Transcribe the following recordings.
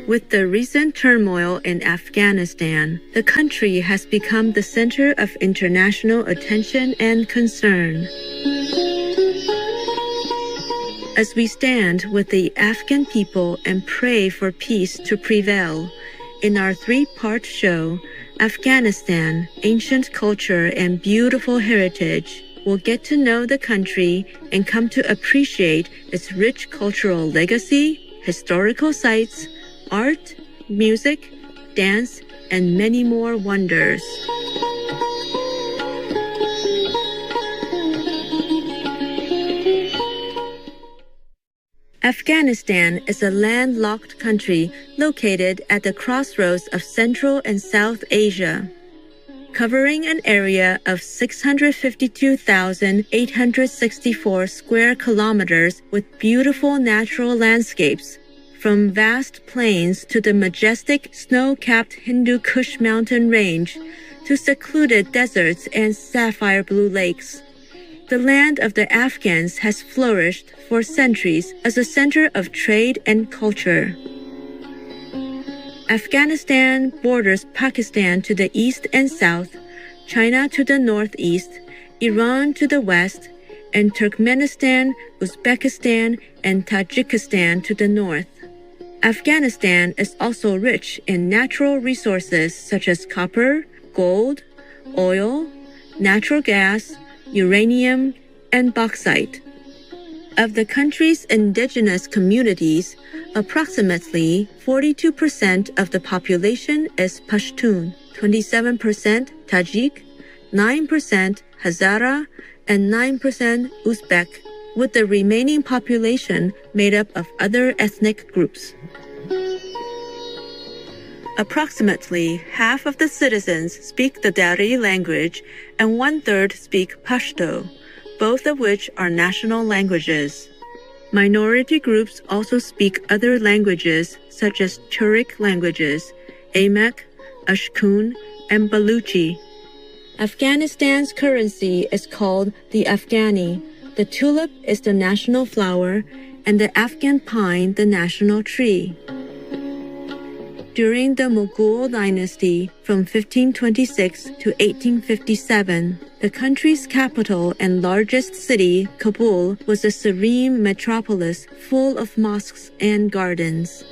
With the recent turmoil in Afghanistan, the country has become the center of international attention and concern. As we stand with the Afghan people and pray for peace to prevail, in our three-part show, Afghanistan, Ancient Culture and Beautiful Heritage, we'll get to know the country and come to appreciate its rich cultural legacy, historical sites, art, music, dance, and many more wonders. Afghanistan is a landlocked country located at the crossroads of Central and South Asia. Covering an area of 652,864 square kilometers with beautiful natural landscapes, from vast plains to the majestic snow-capped Hindu Kush mountain range to secluded deserts and sapphire blue lakes. The land of the Afghans has flourished for centuries as a center of trade and culture. Afghanistan borders Pakistan to the east and south, China to the northeast, Iran to the west, and Turkmenistan, Uzbekistan, and Tajikistan to the north. Afghanistan is also rich in natural resources such as copper, gold, oil, natural gas, uranium, and bauxite. Of the country's indigenous communities, approximately 42% of the population is Pashtun, 27% Tajik, 9% Hazara, and 9% Uzbek, with the remaining population made up of other ethnic groups. Approximately half of the citizens speak the Dari language and 1/3 speak Pashto, both of which are national languages. Minority groups also speak other languages such as Turkic languages, Amak, Ashkun, and Baluchi. Afghanistan's currency is called the Afghani. The tulip is the national flower, and the Afghan pine the national tree. During the Mughal dynasty from 1526 to 1857, the country's capital and largest city, Kabul, was a serene metropolis full of mosques and gardens.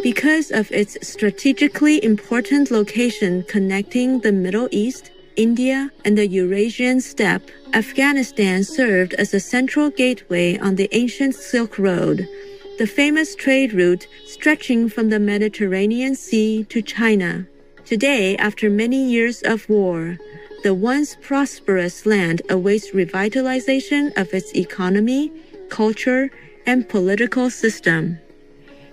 Because of its strategically important location connecting the Middle East, India, and the Eurasian steppe, Afghanistan served as a central gateway on the ancient Silk Road, the famous trade route stretching from the Mediterranean Sea to China. Today, after many years of war, the once prosperous land awaits revitalization of its economy, culture, and political system.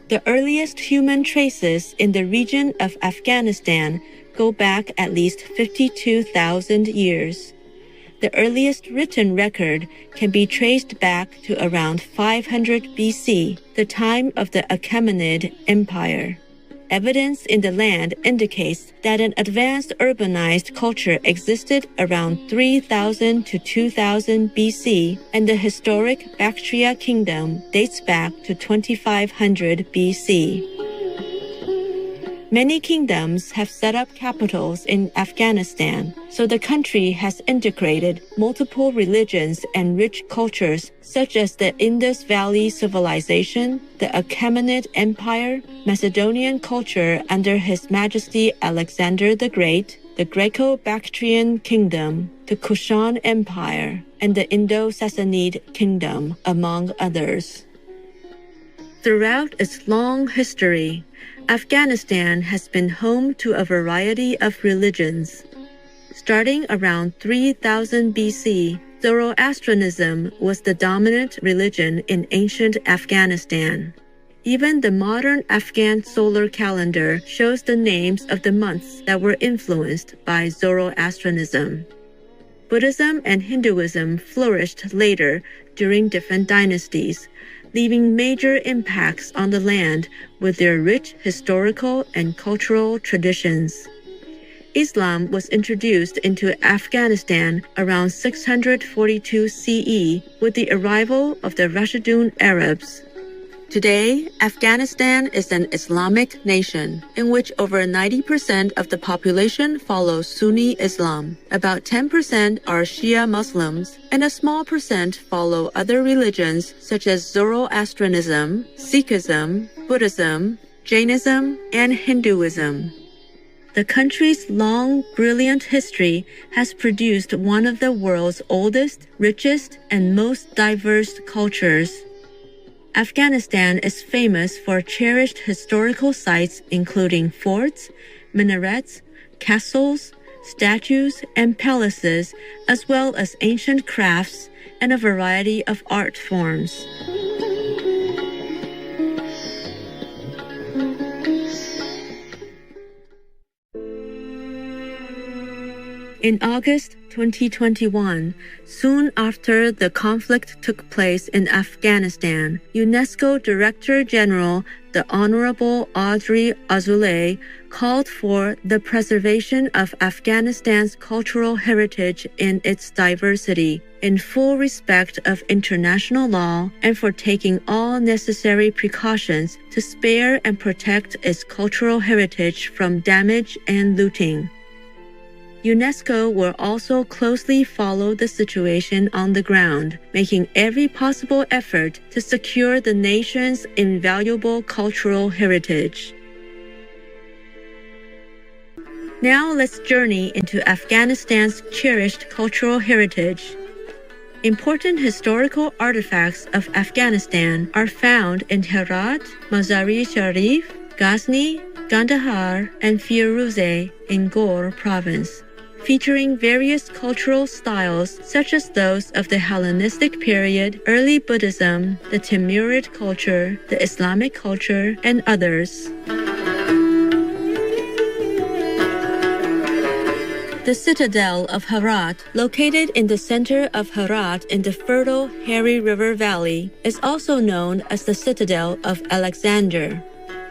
The earliest human traces in the region of Afghanistan go back at least 52,000 years. The earliest written record can be traced back to around 500 BC, the time of the Achaemenid Empire. Evidence in the land indicates that an advanced urbanized culture existed around 3000 to 2000 BC, and the historic Bactria kingdom dates back to 2500 BC. Many kingdoms have set up capitals in Afghanistan, so the country has integrated multiple religions and rich cultures such as the Indus Valley Civilization, the Achaemenid Empire, Macedonian culture under His Majesty Alexander the Great, the Greco-Bactrian Kingdom, the Kushan Empire, and the Indo-Sassanid Kingdom, among others. Throughout its long history, Afghanistan has been home to a variety of religions. Starting around 3000 BC, Zoroastrianism was the dominant religion in ancient Afghanistan. Even the modern Afghan solar calendar shows the names of the months that were influenced by Zoroastrianism. Buddhism and Hinduism flourished later during different dynasties, leaving major impacts on the land with their rich historical and cultural traditions. Islam was introduced into Afghanistan around 642 CE with the arrival of the Rashidun Arabs. Today, Afghanistan is an Islamic nation in which over 90% of the population follows Sunni Islam. About 10% are Shia Muslims, and a small percent follow other religions such as Zoroastrianism, Sikhism, Buddhism, Jainism, and Hinduism. The country's long, brilliant history has produced one of the world's oldest, richest, and most diverse cultures. Afghanistan is famous for cherished historical sites including forts, minarets, castles, statues, and palaces, as well as ancient crafts and a variety of art forms. In August 2021, soon after the conflict took place in Afghanistan, UNESCO Director General, the Honorable Audrey Azoulay, called for the preservation of Afghanistan's cultural heritage and its diversity, in full respect of international law, and for taking all necessary precautions to spare and protect its cultural heritage from damage and looting. UNESCO will also closely follow the situation on the ground, making every possible effort to secure the nation's invaluable cultural heritage. Now let's journey into Afghanistan's cherished cultural heritage. Important historical artifacts of Afghanistan are found in Herat, Mazar-i-Sharif, Ghazni, Kandahar, and Firuzeh in Ghor province, featuring various cultural styles such as those of the Hellenistic period, early Buddhism, the Timurid culture, the Islamic culture, and others. The citadel of Herat, located in the center of Herat in the fertile Hari River Valley, is also known as the Citadel of Alexander.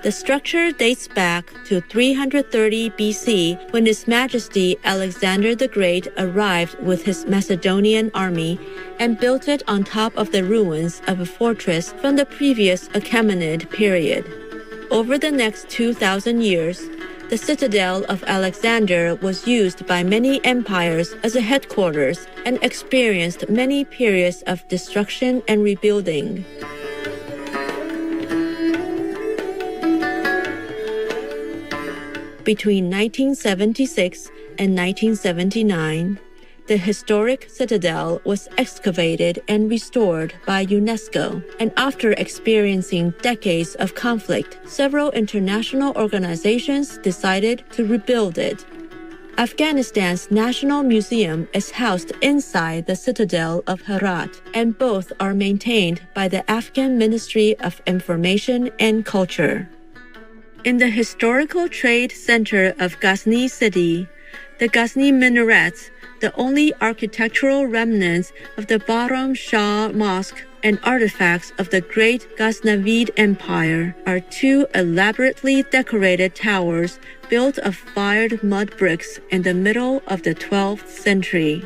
The structure dates back to 330 BC when His Majesty Alexander the Great arrived with his Macedonian army and built it on top of the ruins of a fortress from the previous Achaemenid period. Over the next 2,000 years, the citadel of Alexander was used by many empires as a headquarters and experienced many periods of destruction and rebuilding. Between 1976 and 1979, the historic citadel was excavated and restored by UNESCO, and after experiencing decades of conflict, several international organizations decided to rebuild it. Afghanistan's National Museum is housed inside the citadel of Herat, and both are maintained by the Afghan Ministry of Information and Culture. In the historical trade center of Ghazni city, the Ghazni minarets, the only architectural remnants of the Bahram Shah Mosque and artifacts of the great Ghaznavid Empire, are two elaborately decorated towers built of fired mud bricks in the middle of the 12th century.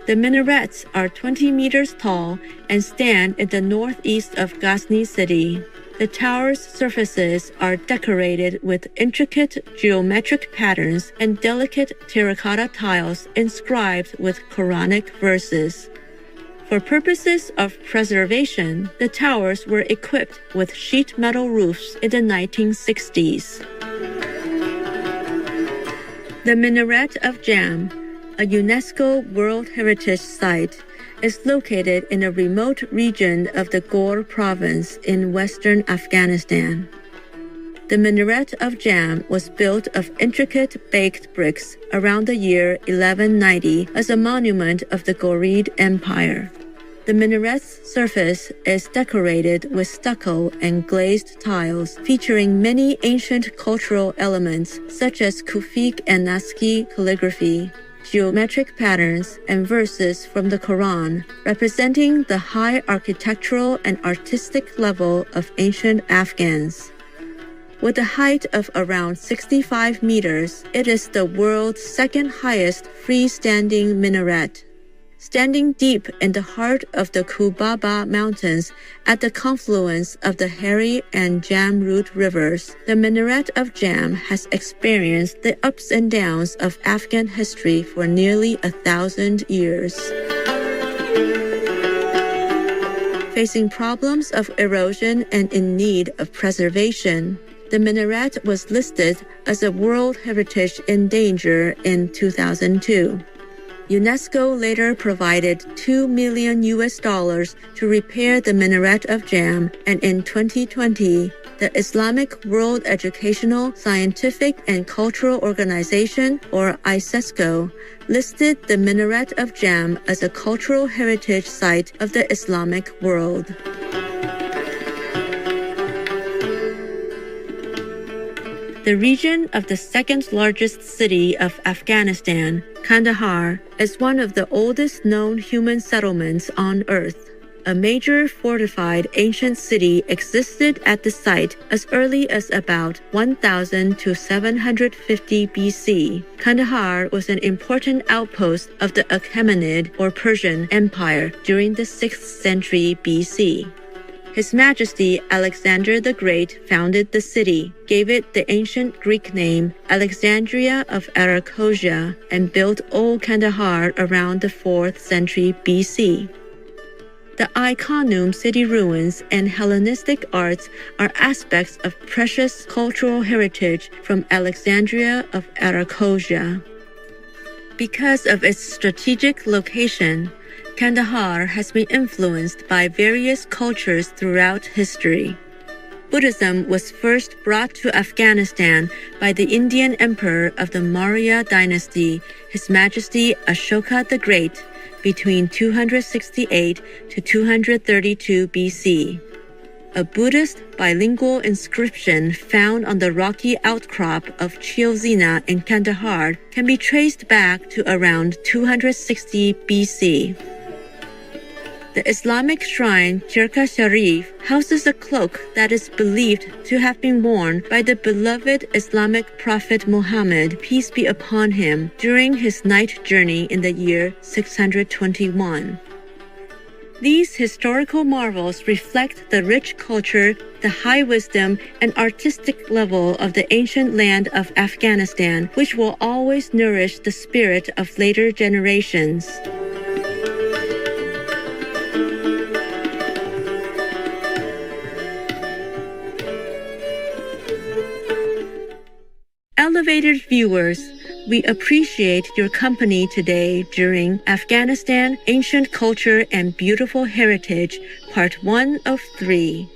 The minarets are 20 meters tall and stand in the northeast of Ghazni city. The tower's surfaces are decorated with intricate geometric patterns and delicate terracotta tiles inscribed with Quranic verses. For purposes of preservation, the towers were equipped with sheet metal roofs in the 1960s. The Minaret of Jam, a UNESCO World Heritage Site, is located in a remote region of the Ghor province in western Afghanistan. The Minaret of Jam was built of intricate baked bricks around the year 1190 as a monument of the Ghorid Empire. The minaret's surface is decorated with stucco and glazed tiles featuring many ancient cultural elements such as Kufic and Naskhi calligraphy, geometric patterns, and verses from the Quran, representing the high architectural and artistic level of ancient Afghans. With a height of around 65 meters, it is the world's second highest freestanding minaret. Standing deep in the heart of the Kubaba Mountains at the confluence of the Hari and Jamrud rivers, the minaret of Jam has experienced the ups and downs of Afghan history for nearly 1,000 years. Facing problems of erosion and in need of preservation, the minaret was listed as a World Heritage in Danger in 2002. UNESCO later provided $2 million to repair the minaret of Jam, and in 2020, the Islamic World Educational, Scientific and Cultural Organization, or ISESCO, listed the minaret of Jam as a cultural heritage site of the Islamic world. The region of the second largest city of Afghanistan, Kandahar, is one of the oldest known human settlements on Earth. A major fortified ancient city existed at the site as early as about 1000 to 750 BC. Kandahar was an important outpost of the Achaemenid or Persian Empire during the 6th century BC. His Majesty Alexander the Great founded the city, gave it the ancient Greek name Alexandria of Arachosia, and built Old Kandahar around the 4th century BC. The Iconium city ruins and Hellenistic arts are aspects of precious cultural heritage from Alexandria of Arachosia. Because of its strategic location, Kandahar has been influenced by various cultures throughout history. Buddhism was first brought to Afghanistan by the Indian emperor of the Maurya dynasty, His Majesty Ashoka the Great, between 268 to 232 BC. A Buddhist bilingual inscription found on the rocky outcrop of Chiozina in Kandahar can be traced back to around 260 BC. The Islamic shrine Kirka Sharif houses a cloak that is believed to have been worn by the beloved Islamic prophet Muhammad, peace be upon him, during his night journey in the year 621. These historical marvels reflect the rich culture, the high wisdom, and artistic level of the ancient land of Afghanistan, which will always nourish the spirit of later generations. Elevated viewers, we appreciate your company today during Afghanistan, Ancient Culture and Beautiful Heritage, Part 1 of 3.